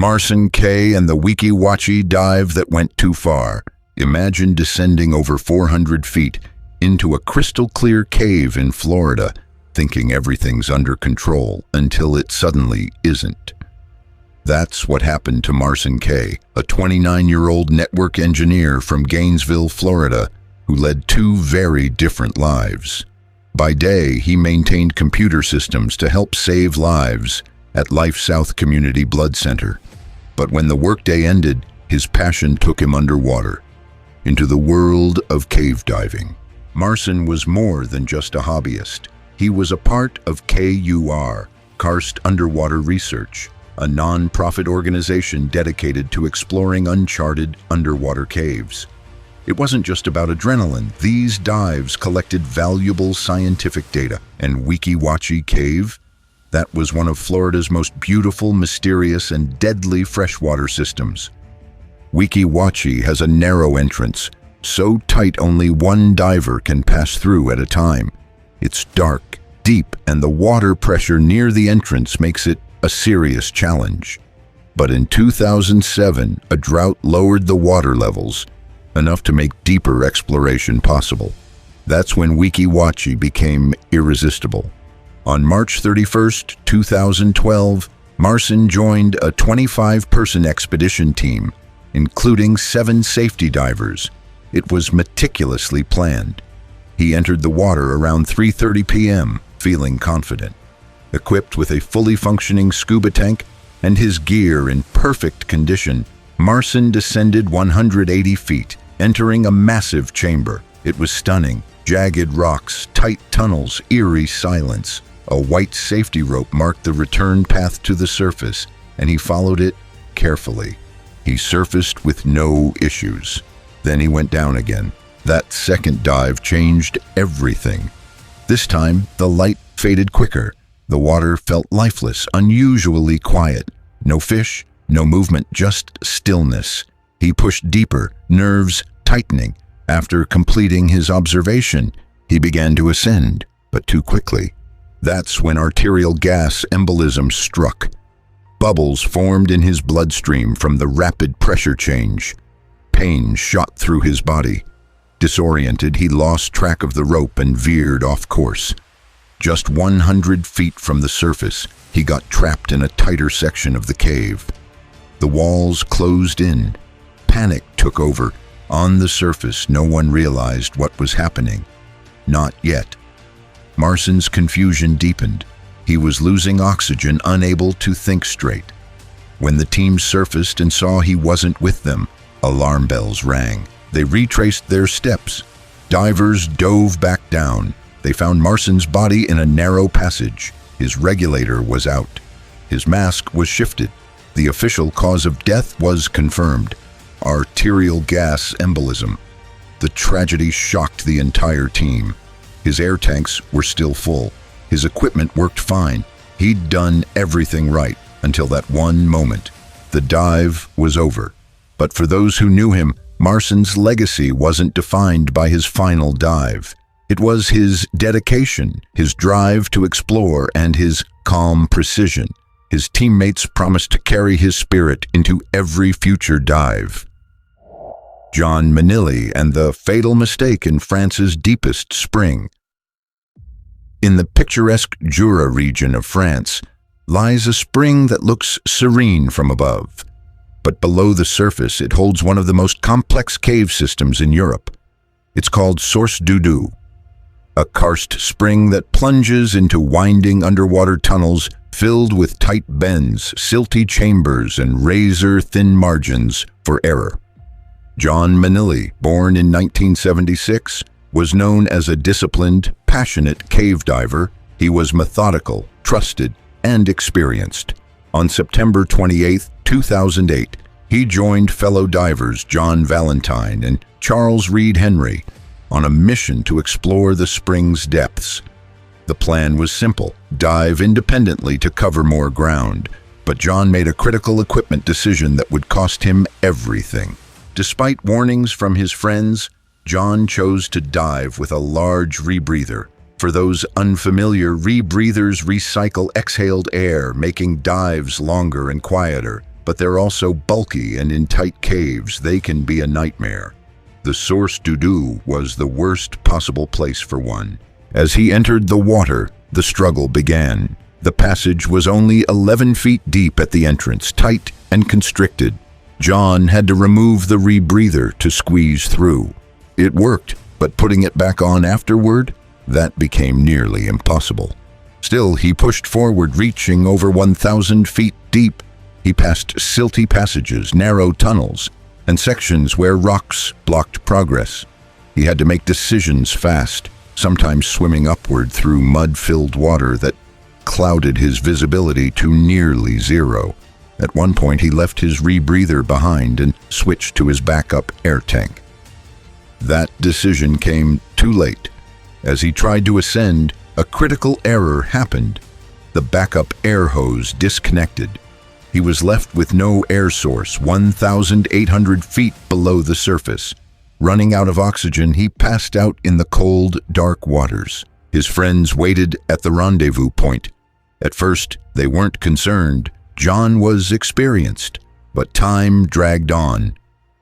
Marson K and the Wachee dive that went too far. Imagine descending over 400 feet into a crystal-clear cave in Florida, thinking everything's under control until it suddenly isn't. That's what happened to Marson K, a 29-year-old network engineer from Gainesville, Florida, who led two very different lives. By day, he maintained computer systems to help save lives at Life South Community Blood Center. But when the workday ended, his passion took him underwater, into the world of cave diving. Marson was more than just a hobbyist. He was a part of KUR, Karst Underwater Research, a non-profit organization dedicated to exploring uncharted underwater caves. It wasn't just about adrenaline. These dives collected valuable scientific data, and Wachee Cave, that was one of Florida's most beautiful, mysterious, and deadly freshwater systems. Wachee has a narrow entrance, so tight only one diver can pass through at a time. It's dark, deep, and the water pressure near the entrance makes it a serious challenge. But in 2007, a drought lowered the water levels, enough to make deeper exploration possible. That's when Wachee became irresistible. On March 31st, 2012, Marson joined a 25-person expedition team, including 7 safety divers. It was meticulously planned. He entered the water around 3:30 p.m., feeling confident. Equipped with a fully functioning scuba tank and his gear in perfect condition, Marson descended 180 feet, entering a massive chamber. It was stunning. Jagged rocks, tight tunnels, eerie silence. A white safety rope marked the return path to the surface, and he followed it carefully. He surfaced with no issues. Then he went down again. That second dive changed everything. This time, the light faded quicker. The water felt lifeless, unusually quiet. No fish, no movement, just stillness. He pushed deeper, nerves tightening. After completing his observation, he began to ascend, but too quickly. That's when arterial gas embolism struck. Bubbles formed in his bloodstream from the rapid pressure change. Pain shot through his body. Disoriented, he lost track of the rope and veered off course. Just 100 feet from the surface, he got trapped in a tighter section of the cave. The walls closed in. Panic took over. On the surface, no one realized what was happening. Not yet. Marson's confusion deepened. He was losing oxygen, unable to think straight. When the team surfaced and saw he wasn't with them, alarm bells rang. They retraced their steps. Divers dove back down. They found Marson's body in a narrow passage. His regulator was out. His mask was shifted. The official cause of death was confirmed: arterial gas embolism. The tragedy shocked the entire team. His air tanks were still full. His equipment worked fine. He'd done everything right until that one moment. The dive was over. But for those who knew him, Marson's legacy wasn't defined by his final dive. It was his dedication, his drive to explore, and his calm precision. His teammates promised to carry his spirit into every future dive. John Manilli and the fatal mistake in France's deepest spring. In the picturesque Jura region of France lies a spring that looks serene from above. But below the surface, it holds one of the most complex cave systems in Europe. It's called Source Dudu, a karst spring that plunges into winding underwater tunnels filled with tight bends, silty chambers, and razor-thin margins for error. John Manilli, born in 1976, was known as a disciplined, passionate cave diver. He was methodical, trusted, and experienced. On September 28, 2008, he joined fellow divers John Valentine and Charles Reed Henry on a mission to explore the spring's depths. The plan was simple: dive independently to cover more ground. But John made a critical equipment decision that would cost him everything. Despite warnings from his friends, John chose to dive with a large rebreather. For those unfamiliar, rebreathers recycle exhaled air, making dives longer and quieter. but they're also bulky, and in tight caves, they can be a nightmare. The Source Dudu was the worst possible place for one. As he entered the water, the struggle began. The passage was only 11 feet deep at the entrance, tight and constricted. John had to remove the rebreather to squeeze through. It worked, but putting it back on afterward, that became nearly impossible. Still, he pushed forward, reaching over 1,000 feet deep. He passed silty passages, narrow tunnels, and sections where rocks blocked progress. He had to make decisions fast, sometimes swimming upward through mud-filled water that clouded his visibility to nearly zero. At one point, he left his rebreather behind and switched to his backup air tank. That decision came too late. As he tried to ascend, a critical error happened. The backup air hose disconnected. He was left with no air source, 1,800 feet below the surface. Running out of oxygen, he passed out in the cold, dark waters. His friends waited at the rendezvous point. At first, they weren't concerned. John was experienced, but time dragged on.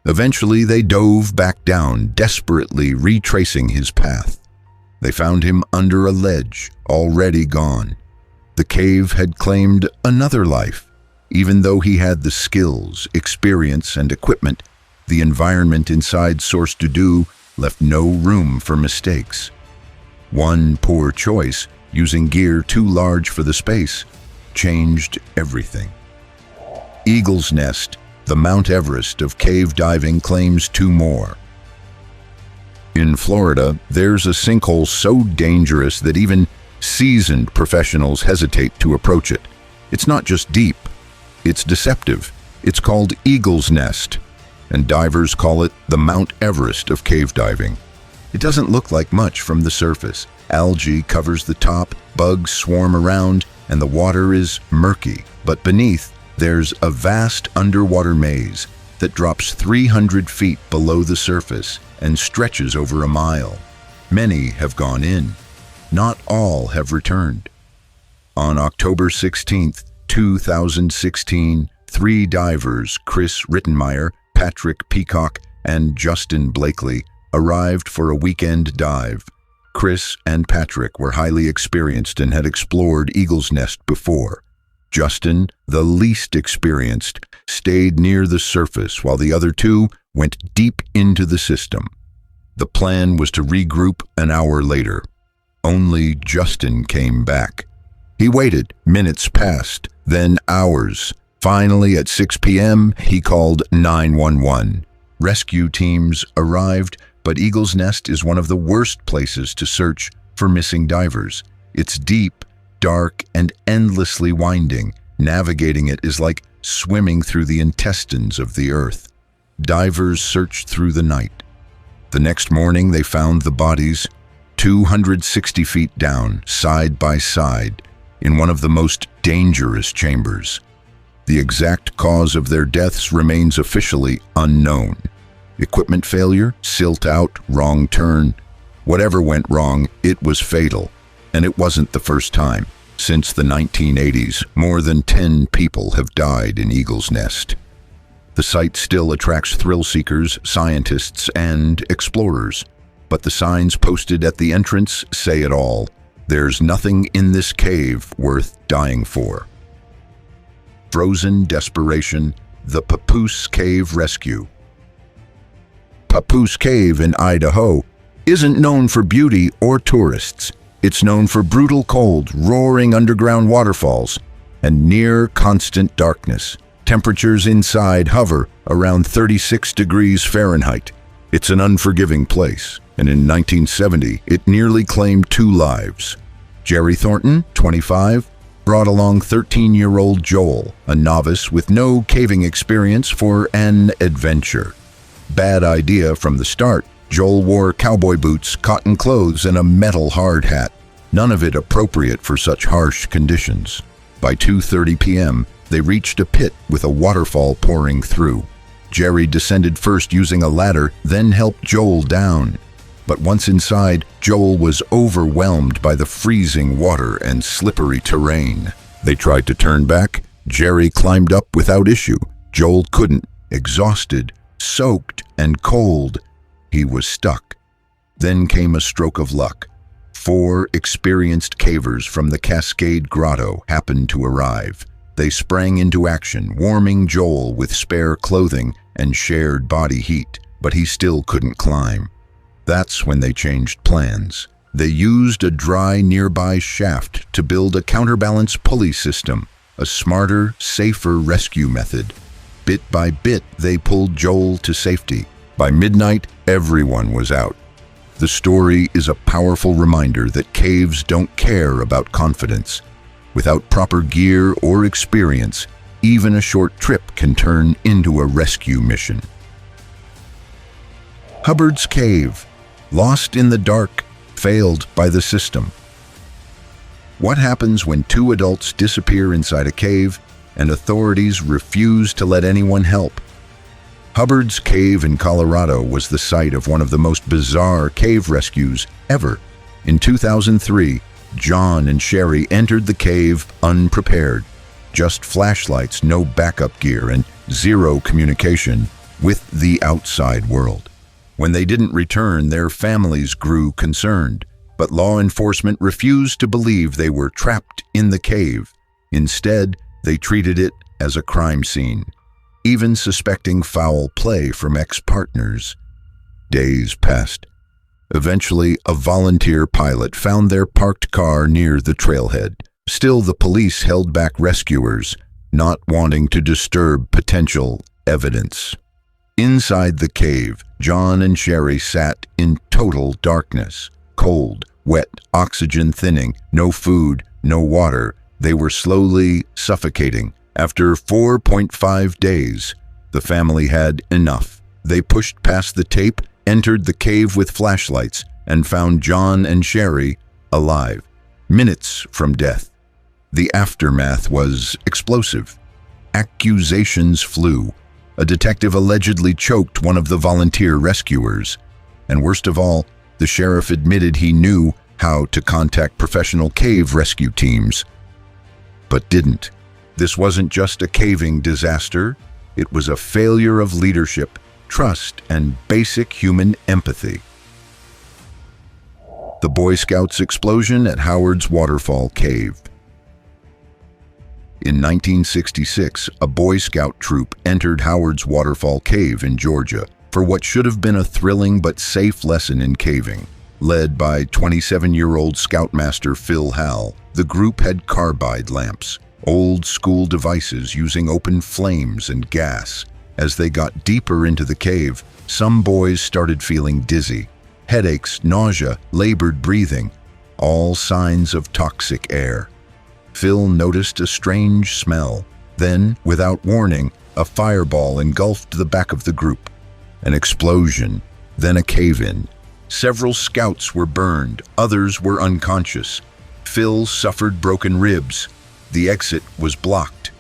Eventually, they dove back down, desperately retracing his path. They found him under a ledge, already gone. The cave had claimed another life. Even though he had the skills, experience, and equipment, the environment inside Source Dudu left no room for mistakes. One poor choice, using gear too large for the space, changed everything. Eagle's Nest, the Mount Everest of cave diving, claims 2 more. In Florida, there's a sinkhole so dangerous that even seasoned professionals hesitate to approach it. It's not just deep, it's deceptive. It's called Eagle's Nest, and divers call it the Mount Everest of cave diving. It doesn't look like much from the surface. Algae covers the top, bugs swarm around, and the water is murky. But beneath, there's a vast underwater maze that drops 300 feet below the surface and stretches over a mile. Many have gone in. Not all have returned. On October 16, 2016, 3 divers, Chris Rittenmeyer, Patrick Peacock, and Justin Blakely, arrived for a weekend dive. Chris and Patrick were highly experienced and had explored Eagle's Nest before. Justin, the least experienced, stayed near the surface while the other 2 went deep into the system. The plan was to regroup an hour later. Only Justin came back. He waited. Minutes passed, then hours. Finally, at 6 p.m., he called 911. Rescue teams arrived, but Eagle's Nest is one of the worst places to search for missing divers. It's deep, dark, and endlessly winding. Navigating it is like swimming through the intestines of the earth. Divers searched through the night. The next morning, they found the bodies 260 feet down, side by side, in one of the most dangerous chambers. The exact cause of their deaths remains officially unknown. Equipment failure, silt out, wrong turn. Whatever went wrong, it was fatal. And it wasn't the first time. Since the 1980s, more than 10 people have died in Eagle's Nest. The site still attracts thrill seekers, scientists, and explorers. But the signs posted at the entrance say it all. There's nothing in this cave worth dying for. Frozen desperation, the Papoose Cave rescue. Papoose Cave in Idaho isn't known for beauty or tourists. It's known for brutal cold, roaring underground waterfalls, and near constant darkness. Temperatures inside hover around 36 degrees Fahrenheit. It's an unforgiving place, and in 1970, it nearly claimed 2 lives. Jerry Thornton, 25, brought along 13-year-old Joel, a novice with no caving experience, for an adventure. Bad idea from the start. Joel wore cowboy boots, cotton clothes, and a metal hard hat. None of it appropriate for such harsh conditions. By 2:30 p.m., they reached a pit with a waterfall pouring through. Jerry descended first using a ladder, then helped Joel down. But once inside, Joel was overwhelmed by the freezing water and slippery terrain. They tried to turn back. Jerry climbed up without issue. Joel couldn't. Exhausted, soaked, and cold, he was stuck. Then came a stroke of luck. 4 experienced cavers from the Cascade Grotto happened to arrive. They sprang into action, warming Joel with spare clothing and shared body heat, but he still couldn't climb. That's when they changed plans. They used a dry nearby shaft to build a counterbalance pulley system, a smarter, safer rescue method. Bit by bit, they pulled Joel to safety. By midnight, everyone was out. The story is a powerful reminder that caves don't care about confidence. Without proper gear or experience, even a short trip can turn into a rescue mission. Hubbard's Cave, lost in the dark, failed by the system. What happens when 2 adults disappear inside a cave and authorities refuse to let anyone help? Hubbard's Cave in Colorado was the site of one of the most bizarre cave rescues ever. In 2003, John and Sherry entered the cave unprepared. Just flashlights, no backup gear, and 0 communication with the outside world. When they didn't return, their families grew concerned, but law enforcement refused to believe they were trapped in the cave. Instead, they treated it as a crime scene, even suspecting foul play from ex-partners. Days passed. Eventually, a volunteer pilot found their parked car near the trailhead. Still, the police held back rescuers, not wanting to disturb potential evidence. Inside the cave, John and Sherry sat in total darkness. Cold, wet, oxygen thinning, no food, no water. They were slowly suffocating. After 4.5 days, the family had enough. They pushed past the tape, entered the cave with flashlights, and found John and Sherry alive, minutes from death. The aftermath was explosive. Accusations flew. A detective allegedly choked one of the volunteer rescuers. And worst of all, the sheriff admitted he knew how to contact professional cave rescue teams, but didn't. This wasn't just a caving disaster. It was a failure of leadership, trust, and basic human empathy. The Boy Scouts explosion at Howard's Waterfall Cave. In 1966, a Boy Scout troop entered Howard's Waterfall Cave in Georgia for what should have been a thrilling but safe lesson in caving. Led by 27-year-old Scoutmaster Phil Hall, the group had carbide lamps, old-school devices using open flames and gas. As they got deeper into the cave, some boys started feeling dizzy. Headaches, nausea, labored breathing, all signs of toxic air. Phil noticed a strange smell. Then, without warning, a fireball engulfed the back of the group. An explosion, then a cave-in. Several scouts were burned, others were unconscious. Phil suffered broken ribs. The exit was blocked.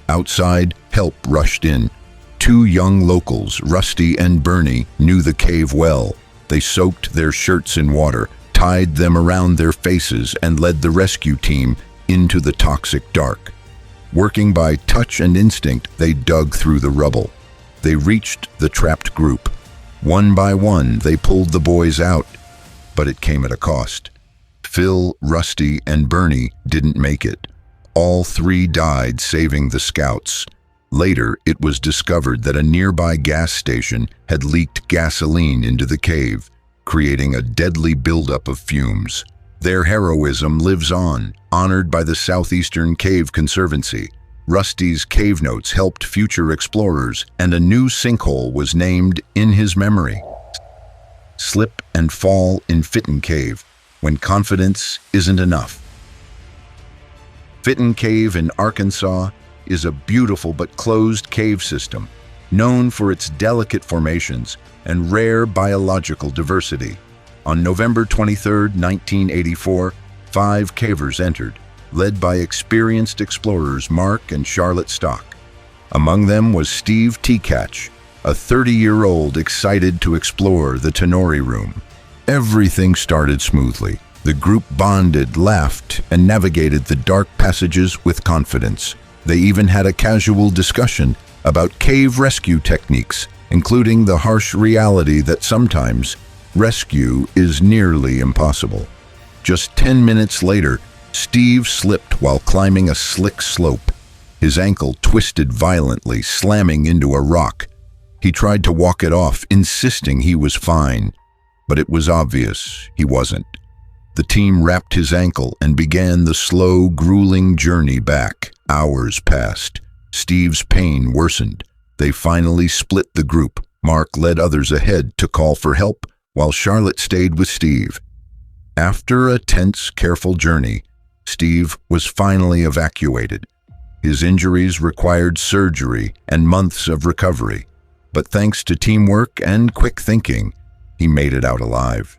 Outside, help rushed in. 2 young locals, Rusty and Bernie, knew the cave well. They soaked their shirts in water, tied them around their faces, and led the rescue team into the toxic dark. Working by touch and instinct, they dug through the rubble. They reached the trapped group. One by one, they pulled the boys out, but it came at a cost. Phil, Rusty, and Bernie didn't make it. All 3 died saving the scouts. Later, it was discovered that a nearby gas station had leaked gasoline into the cave, creating a deadly buildup of fumes. Their heroism lives on, honored by the Southeastern Cave Conservancy. Rusty's cave notes helped future explorers, and a new sinkhole was named in his memory. Slip and fall in Fitten Cave, when confidence isn't enough. Fitten Cave in Arkansas is a beautiful but closed cave system, known for its delicate formations and rare biological diversity. On November 23, 1984, 5 cavers entered, led by experienced explorers Mark and Charlotte Stock. Among them was Steve Tekach, a 30-year-old excited to explore the Tenori Room. Everything started smoothly. The group bonded, laughed, and navigated the dark passages with confidence. They even had a casual discussion about cave rescue techniques, including the harsh reality that sometimes rescue is nearly impossible. Just 10 minutes later, Steve slipped while climbing a slick slope. His ankle twisted violently, slamming into a rock. He tried to walk it off, insisting he was fine, but it was obvious he wasn't. The team wrapped his ankle and began the slow, grueling journey back. Hours passed. Steve's pain worsened. They finally split the group. Mark led others ahead to call for help, while Charlotte stayed with Steve. After a tense, careful journey, Steve was finally evacuated. His injuries required surgery and months of recovery, but thanks to teamwork and quick thinking, he made it out alive.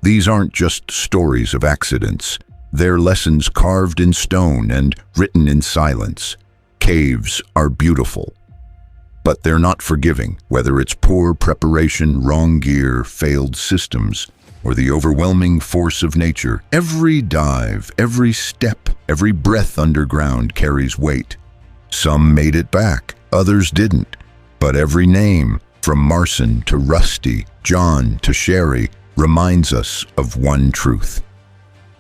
These aren't just stories of accidents. They're lessons carved in stone and written in silence. Caves are beautiful, but they're not forgiving, whether it's poor preparation, wrong gear, failed systems, or the overwhelming force of nature. Every dive, every step, every breath underground carries weight. Some made it back, others didn't. But every name, from Marson to Rusty, John to Sherry, reminds us of one truth.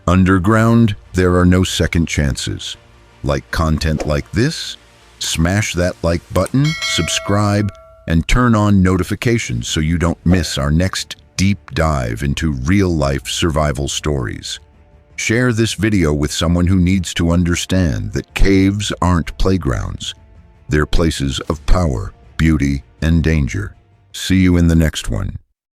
Underground, there are no second chances. Like content like this? Smash that like button, subscribe, and turn on notifications so you don't miss our next deep dive into real-life survival stories. Share this video with someone who needs to understand that caves aren't playgrounds. They're places of power, beauty, and danger. See you in the next one.